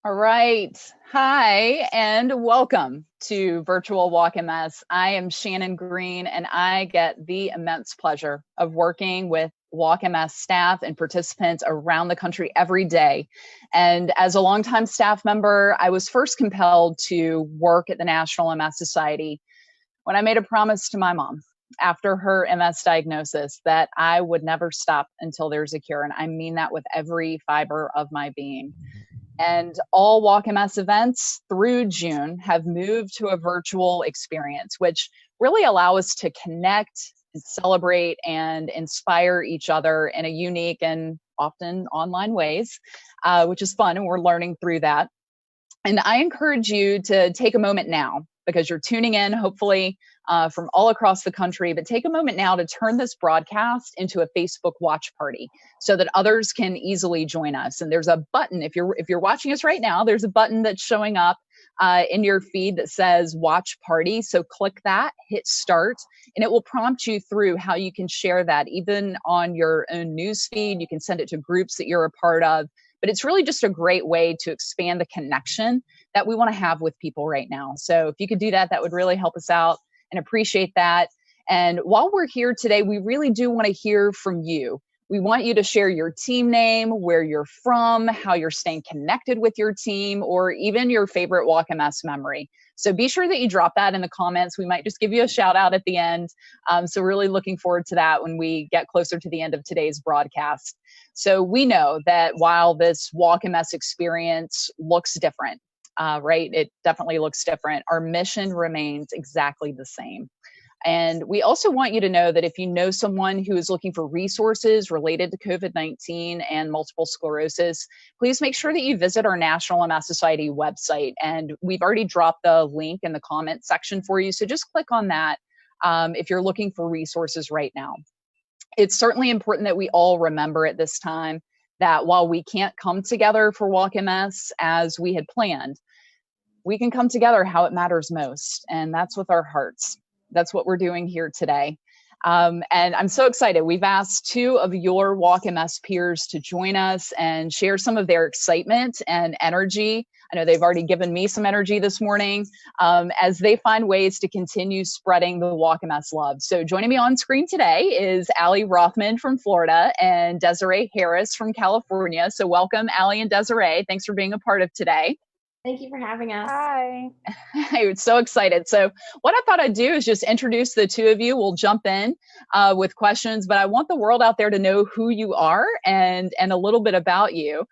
All right. Hi, and welcome to Virtual Walk MS. I am Shannon Green, and I get the immense pleasure of working with Walk MS staff and participants around the country every day. And as a longtime staff member, I was first compelled to work at the National MS Society when I made a promise to my mom after her MS diagnosis that I would never stop until there's a cure. And I mean that with every fiber of my being. And all Walk MS events through June have moved to a virtual experience, which really allow us to connect and celebrate and inspire each other in a unique and often online ways, which is fun. And we're learning through that. And I encourage you to take a moment now because you're tuning in, hopefully, from all across the country. But take a moment now to turn this broadcast into a Facebook watch party so that others can easily join us. And there's a button, if you're watching us right now, there's a button that's showing up in your feed that says watch party. So click that, hit start, and it will prompt you through how you can share that even on your own news feed. You can send it to groups that you're a part of. But it's really just a great way to expand the connection that we want to have with people right now. So if you could do that, that would really help us out and appreciate that. And while we're here today, we really do want to hear from you. We want you to share your team name, where you're from, how you're staying connected with your team, or even your favorite Walk MS memory. So be sure that you drop that in the comments. We might just give you a shout out at the end. So really looking forward to that when we get closer to the end of today's broadcast. So we know that while this Walk MS experience looks different, right? It definitely looks different. Our mission remains exactly the same. And we also want you to know that if you know someone who is looking for resources related to COVID-19 and multiple sclerosis, please make sure that you visit our National MS Society website. And we've already dropped the link in the comment section for you. So just click on that if you're looking for resources right now. It's certainly important that we all remember at this time that while we can't come together for Walk MS as we had planned, we can come together how it matters most, and that's with our hearts. That's what we're doing here today. And I'm so excited. We've asked two of your Walk MS peers to join us and share some of their excitement and energy. I know they've already given me some energy this morning as they find ways to continue spreading the Walk MS love. So joining me on screen today is Allie Rothman from Florida and Desiree Harris from California. So welcome, Allie and Desiree. Thanks for being a part of today. Thank you for having us. Hi. I'm so excited. So what I thought I'd do is just introduce the two of you. We'll jump in with questions, but I want the world out there to know who you are and a little bit about you.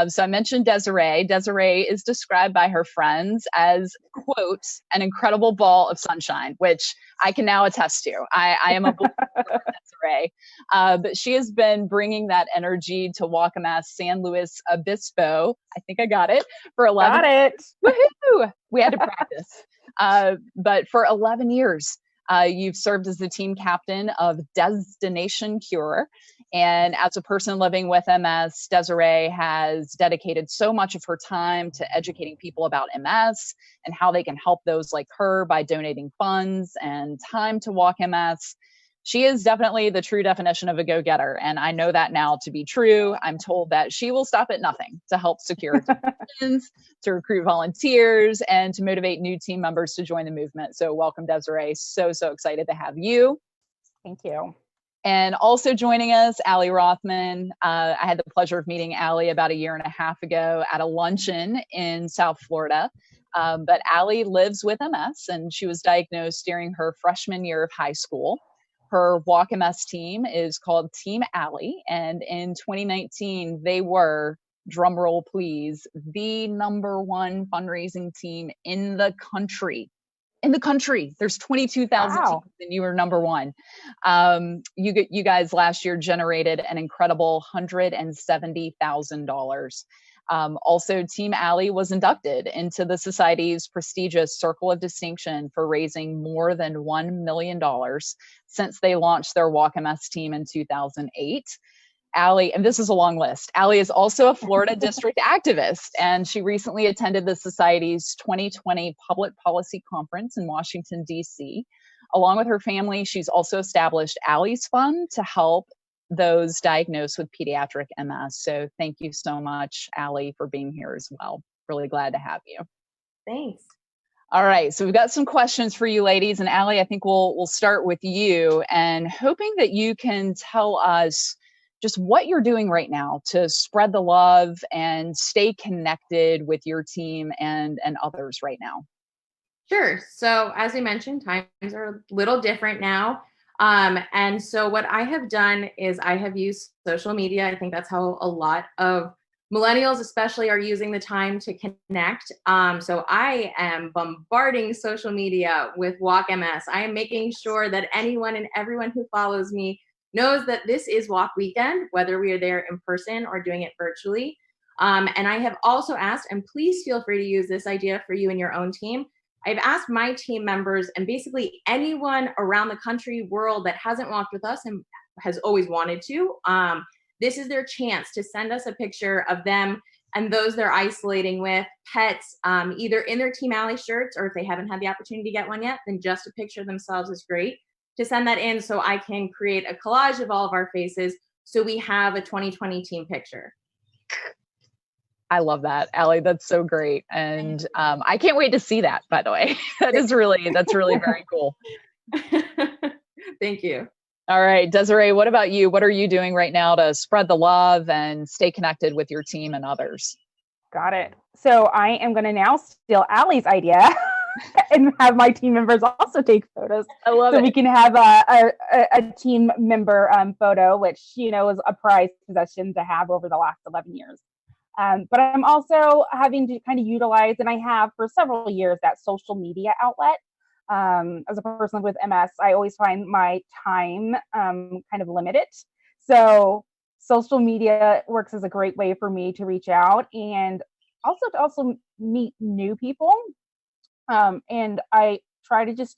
So I mentioned Desiree. Desiree is described by her friends as, quote, an incredible ball of sunshine, which I can now attest to. I am a believer of Desiree. But she has been bringing that energy to Walk MS San Luis Obispo. I think I got it. For 11 Got it. Woohoo! We had to practice. But for 11 years, you've served as the team captain of Destination Cure. And as a person living with MS, Desiree has dedicated so much of her time to educating people about MS and how they can help those like her by donating funds and time to Walk MS. She is definitely the true definition of a go-getter, and I know that now to be true. I'm told that she will stop at nothing to help secure donations, to recruit volunteers, and to motivate new team members to join the movement. So welcome, Desiree. So excited to have you. Thank you. And also joining us, Allie Rothman. I had the pleasure of meeting Allie about a year and a half ago at a luncheon in South Florida. But Allie lives with MS, and she was diagnosed during her freshman year of high school. Her Walk MS team is called Team Allie, and in 2019, they were, drumroll please, the #1 fundraising team in the country. In the country, there's 22,000 Wow. teams, and you were #1. You guys last year generated an incredible $170,000. Also, Team Allie was inducted into the Society's prestigious Circle of Distinction for raising more than $1 million since they launched their Walk MS team in 2008. Allie, and this is a long list, Allie is also a Florida district activist, and she recently attended the Society's 2020 Public Policy Conference in Washington, D.C. Along with her family, she's also established Allie's Fund to help those diagnosed with pediatric MS. So thank you so much, Allie, for being here as well. really glad to have you. Thanks. All right, so we've got some questions for you ladies, and Allie, I think we'll start with you, and hoping that you can tell us just what you're doing right now to spread the love and stay connected with your team and others right now. Sure. So as we mentioned, times are a little different now. And so what I have done is I have used social media. I think that's how a lot of millennials especially are using the time to connect. So I am bombarding social media with Walk MS. I am making sure that anyone and everyone who follows me knows that this is Walk Weekend, whether we are there in person or doing it virtually. And I have also asked, and please feel free to use this idea for you and your own team. I've asked my team members and basically anyone around the country, world that hasn't walked with us and has always wanted to. This is their chance to send us a picture of them and those they're isolating with, pets, either in their Team Allie shirts, or if they haven't had the opportunity to get one yet, then just a picture of themselves is great. To send that in so I can create a collage of all of our faces so we have a 2020 team picture. I love that, Allie. That's so great, and I can't wait to see that. By the way, that's really very cool. Thank you. All right, Desiree, what about you? What are you doing right now to spread the love and stay connected with your team and others? Got it. So I am going to now steal Allie's idea and have my team members also take photos. I love it. So we can have a team member photo, which, is a prized possession to have over the last 11 years. But I'm also having to kind of utilize, and I have for several years, that social media outlet. As a person with MS, I always find my time kind of limited. So social media works as a great way for me to reach out and also meet new people. And I try to just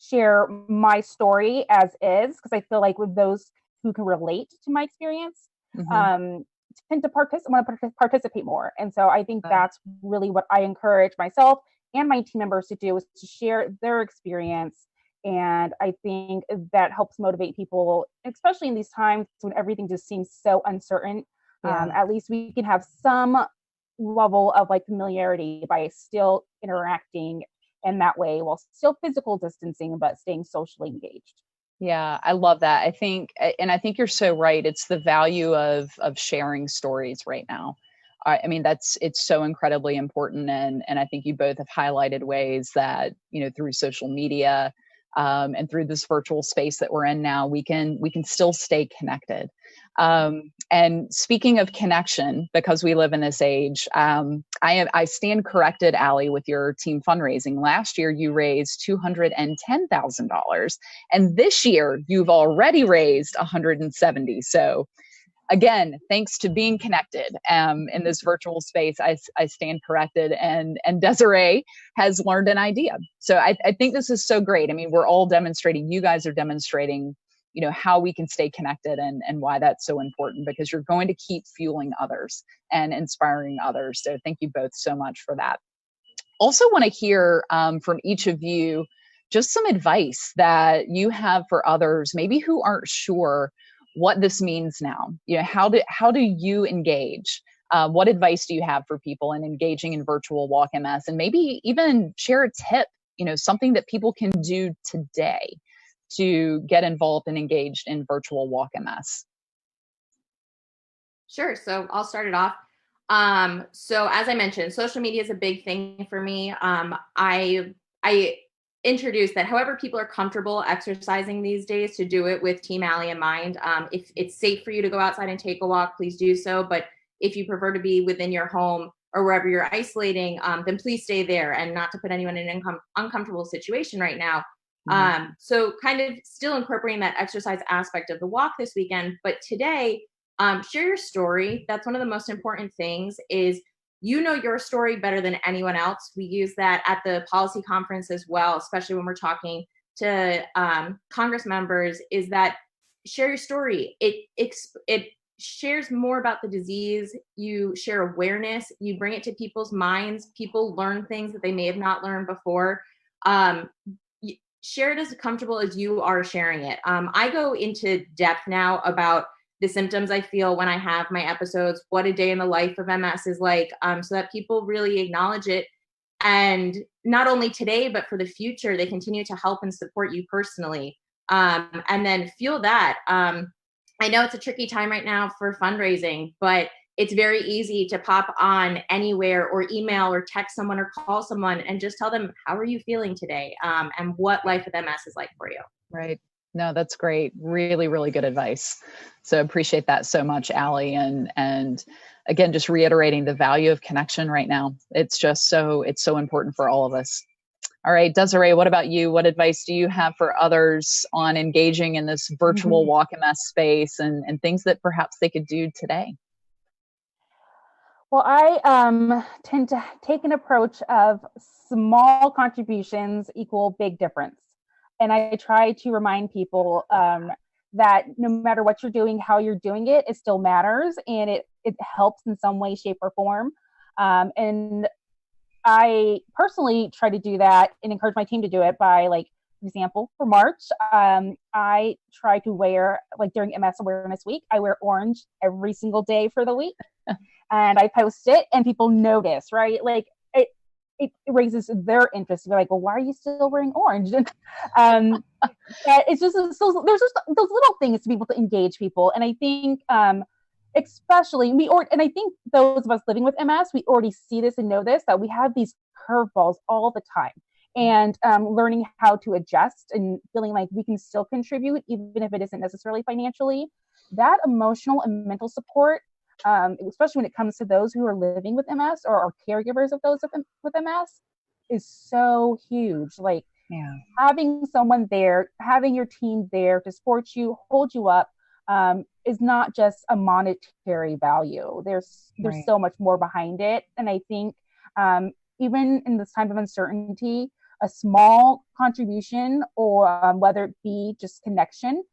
share my story as is, because I feel like with those who can relate to my experience, tend to want to participate more. And so I think that's really what I encourage myself and my team members to do, is to share their experience. And I think that helps motivate people, especially in these times when everything just seems so uncertain. At least we can have some level of familiarity by still interacting in that way while still physical distancing, but staying socially engaged. Yeah, I love that. I think you're so right. It's the value of sharing stories right now. I mean, it's so incredibly important. And I think you both have highlighted ways that, through social media, and through this virtual space that we're in now, we can still stay connected. And speaking of connection, because we live in this age, I stand corrected, Allie, with your team fundraising. Last year, you raised $210,000, and this year you've already raised $170,000. So, again, thanks to being connected in this virtual space, I stand corrected, and Desiree has learned an idea. So I think this is so great. I mean, we're all demonstrating, you guys are demonstrating, how we can stay connected and why that's so important, because you're going to keep fueling others and inspiring others. So thank you both so much for that. Also want to hear from each of you just some advice that you have for others, maybe who aren't sure what this means now. How do you engage? What advice do you have for people in engaging in virtual Walk MS? And maybe even share a tip, something that people can do today to get involved and engaged in virtual Walk MS. Sure. So I'll start it off. So as I mentioned, social media is a big thing for me. I introduced that however people are comfortable exercising these days, to do it with Team Allie in mind. If it's safe for you to go outside and take a walk, please do so. But if you prefer to be within your home or wherever you're isolating, then please stay there, and not to put anyone in an uncomfortable situation right now. So kind of still incorporating that exercise aspect of the walk this weekend. But today, share your story. That's one of the most important things, is your story better than anyone else. We use that at the policy conference as well, especially when we're talking to Congress members, is that share your story. It shares more about the disease. You share awareness. You bring it to people's minds. People learn things that they may have not learned before. Share it as comfortable as you are sharing it. I go into depth now about the symptoms I feel when I have my episodes, what a day in the life of MS is like, so that people really acknowledge it. And not only today, but for the future, they continue to help and support you personally. And then feel that. I know it's a tricky time right now for fundraising, but it's very easy to pop on anywhere or email or text someone or call someone and just tell them, how are you feeling today? And what life with MS is like for you. Right. No, that's great. Really, really good advice. So appreciate that so much, Allie. And again, just reiterating the value of connection right now. It's so important for all of us. All right, Desiree, what about you? What advice do you have for others on engaging in this virtual Walk MS space and things that perhaps they could do today? Well, I tend to take an approach of small contributions equal big difference. And I try to remind people that no matter what you're doing, how you're doing it, it still matters and it helps in some way, shape, or form. And I personally try to do that and encourage my team to do it by, like, for example, for March, I try to wear, like during MS Awareness Week, I wear orange every single day for the week. And I post it and people notice, right? Like it raises their interest to be like, well, why are you still wearing orange? And it's just, there's just those little things to be able to engage people. And I think, especially and I think those of us living with MS, we already see this and know this, that we have these curveballs all the time. And learning how to adjust and feeling like we can still contribute, even if it isn't necessarily financially, that emotional and mental support, especially when it comes to those who are living with MS or are caregivers of those with MS, is so huge. Like, having someone there, having your team there to support you, hold you up, is not just a monetary value. There's so much more behind it. And I think even in this time of uncertainty, a small contribution or whether it be just connection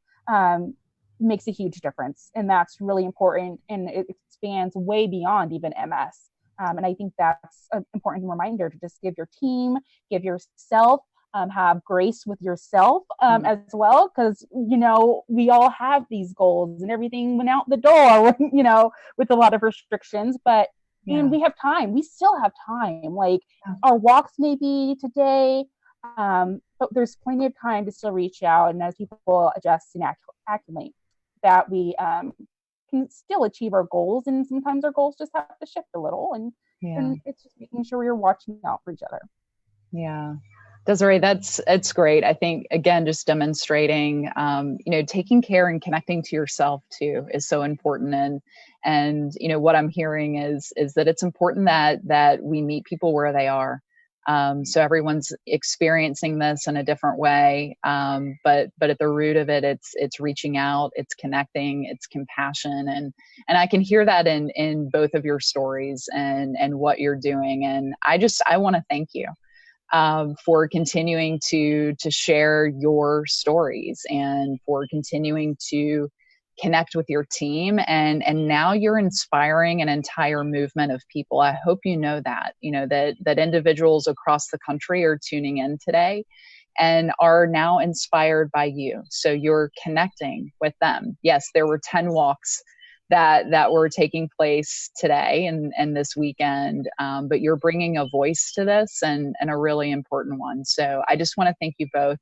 makes a huge difference. And that's really important. And it expands way beyond even MS. And I think that's an important reminder to just give your team, give yourself, have grace with yourself as well. Because, we all have these goals and everything went out the door, with a lot of restrictions. But and we have time. We still have time. Like, our walks may be today, but there's plenty of time to still reach out. And as people adjust and acclimate, that we can still achieve our goals. And sometimes our goals just have to shift a little. And it's just making sure we're watching out for each other. Yeah. Desiree, it's great. I think, again, just demonstrating, taking care and connecting to yourself too is so important. And what I'm hearing is that it's important that we meet people where they are. So everyone's experiencing this in a different way. But at the root of it, it's reaching out, it's connecting, it's compassion. And I can hear that in both of your stories and what you're doing. And I want to thank you. For continuing to share your stories and for continuing to connect with your team. And now you're inspiring an entire movement of people. I hope you know that, that individuals across the country are tuning in today and are now inspired by you. So you're connecting with them. Yes, there were 10 walks that were taking place today and this weekend, but you're bringing a voice to this and a really important one. So I just want to thank you both.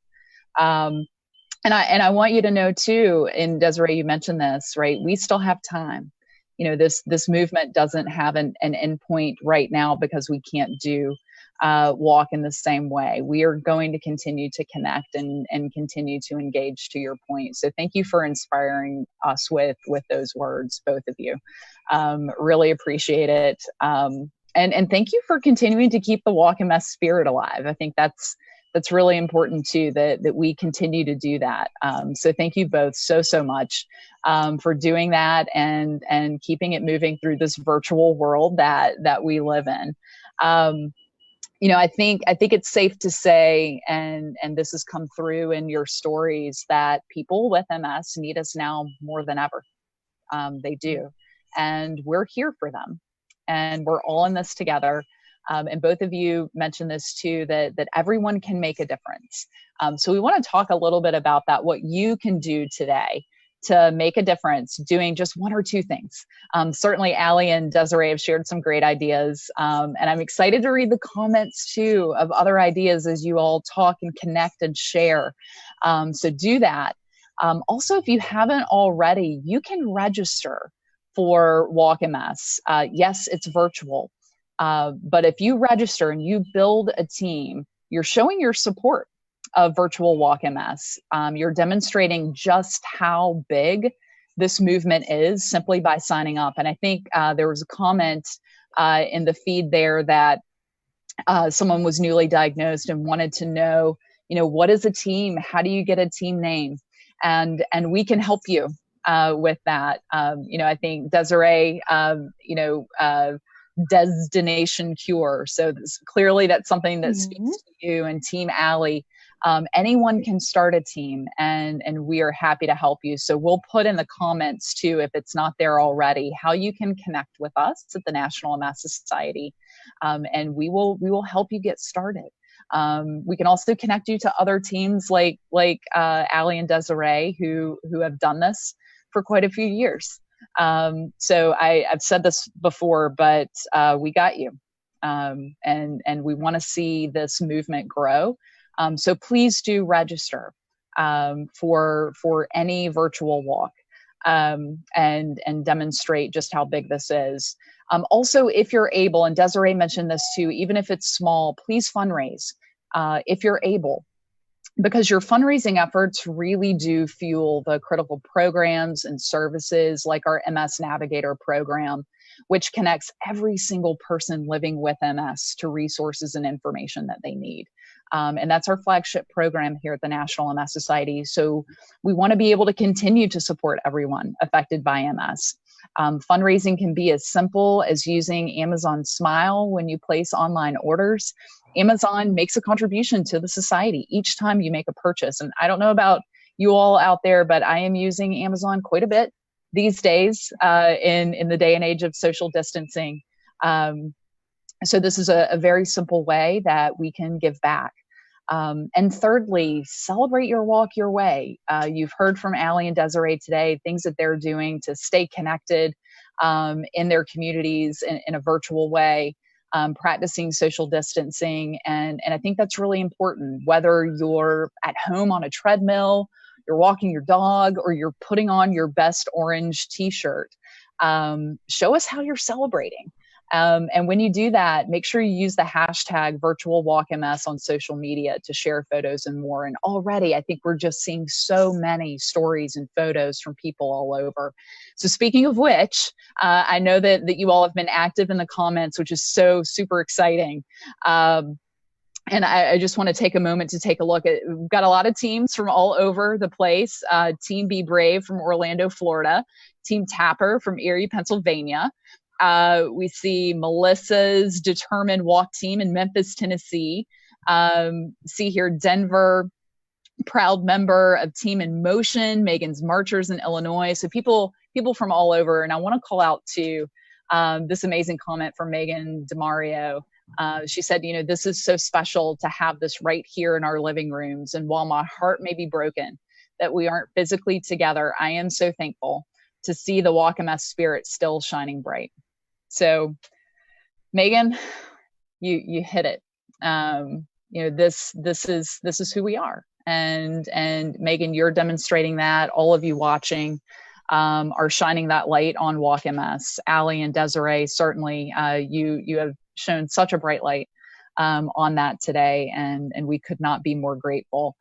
And I want you to know too, and Desiree, you mentioned this, right? We still have time. This movement doesn't have an endpoint right now because we can't do walk in the same way. We are going to continue to connect and continue to engage, to your point. So thank you for inspiring us with those words, both of you. Really appreciate it. And thank you for continuing to keep the Walk MS spirit alive. I think that's really important too, that we continue to do that. So thank you both so much for doing that and keeping it moving through this virtual world that we live in. I think it's safe to say, and this has come through in your stories, that people with MS need us now more than ever. They do. And we're here for them. And we're all in this together. And both of you mentioned this too, that everyone can make a difference. So we want to talk a little bit about that, what you can do today to make a difference doing just one or two things. Certainly Allie and Desiree have shared some great ideas, and I'm excited to read the comments too of other ideas as you all talk and connect and share. So do that. Also, if you haven't already, you can register for Walk MS. Yes, it's virtual, but if you register and you build a team, you're showing your support of Virtual Walk MS. You're demonstrating just how big this movement is simply by signing up. And I think there was a comment in the feed there that someone was newly diagnosed and wanted to know, what is a team? How do you get a team name? And we can help you with that. I think Desiree, Destination Cure. So clearly that's something that speaks to you, and Team Allie. Anyone can start a team, and we are happy to help you. So we'll put in the comments too, if it's not there already, how you can connect with us at the National MS Society, and we will help you get started. We can also connect you to other teams like Allie and Desiree who have done this for quite a few years. So I've said this before, but we got you, and we want to see this movement grow. So please do register for any virtual walk, and demonstrate just how big this is. Also, if you're able, and Desiree mentioned this too, even if it's small, please fundraise if you're able, because your fundraising efforts really do fuel the critical programs and services like our MS Navigator program, which connects every single person living with MS to resources and information that they need. And that's our flagship program here at the National MS Society. So we want to be able to continue to support everyone affected by MS. Fundraising can be as simple as using Amazon Smile when you place online orders. Amazon makes a contribution to the society each time you make a purchase. And I don't know about you all out there, but I am using Amazon quite a bit these days in the day and age of social distancing. So this is a very simple way that we can give back. And thirdly, celebrate your walk your way. You've heard from Allie and Desiree today, things that they're doing to stay connected in their communities in a virtual way, practicing social distancing. And I think that's really important, whether you're at home on a treadmill, you're walking your dog, or you're putting on your best orange t-shirt. Show us how you're celebrating. And when you do that, make sure you use the hashtag #VirtualWalkMS on social media to share photos and more. And already, I think we're just seeing so many stories and photos from people all over. So speaking of which, I know that you all have been active in the comments, which is so super exciting. And I just want to take a moment to take a look at, we've got a lot of teams from all over the place. Team Be Brave from Orlando, Florida. Team Tapper from Erie, Pennsylvania. We see Melissa's Determined Walk team in Memphis, Tennessee. See here Denver, proud member of Team in Motion, Megan's Marchers in Illinois. So people from all over. And I want to call out to this amazing comment from Megan DeMario. She said, this is so special to have this right here in our living rooms. And while my heart may be broken that we aren't physically together, I am so thankful to see the Walk MS spirit still shining bright. So Megan, you hit it. This is who we are. And Megan, you're demonstrating that. All of you watching are shining that light on Walk MS. Allie and Desiree, certainly you have shown such a bright light on that today, and we could not be more grateful.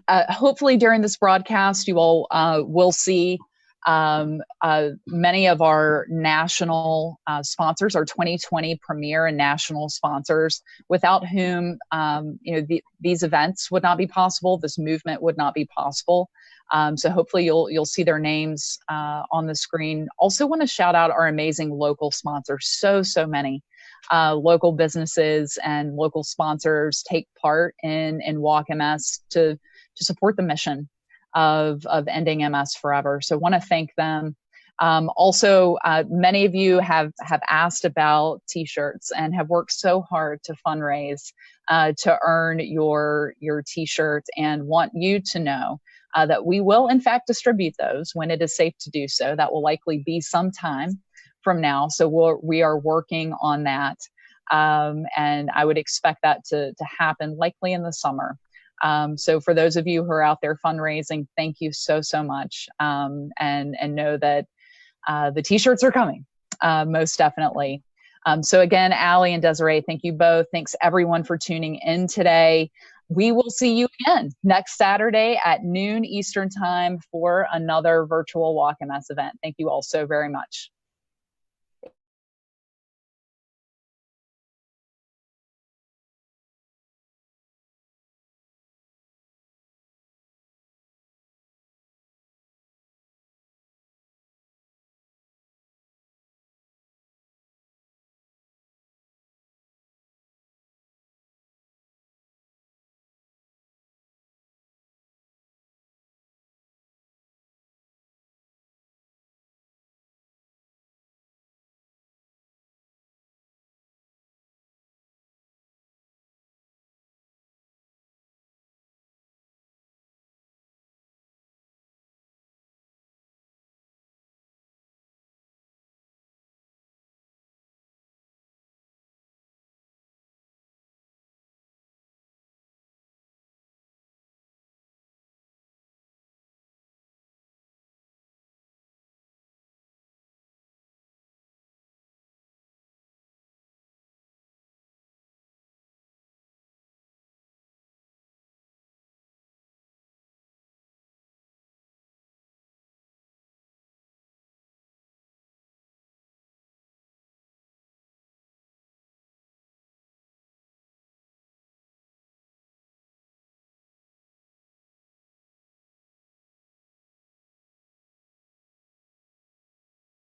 Hopefully during this broadcast, you all will see many of our national sponsors, our 2020 premier and national sponsors, without whom these events would not be possible. This movement would not be possible. So hopefully you'll see their names on the screen. Also want to shout out our amazing local sponsors. So many local businesses and local sponsors take part in Walk MS to support the mission of ending MS forever. So want to thank them. Also, many of you have asked about t-shirts and have worked so hard to fundraise to earn your t-shirt, and want you to know that we will in fact distribute those when it is safe to do so. That will likely be some time from now. So we are working on that. And I would expect that to happen likely in the summer. So for those of you who are out there fundraising, thank you so much. And know that the t-shirts are coming, most definitely. So again, Allie and Desiree, thank you both. Thanks everyone for tuning in today. We will see you again next Saturday at noon Eastern time for another virtual Walk MS event. Thank you all so very much.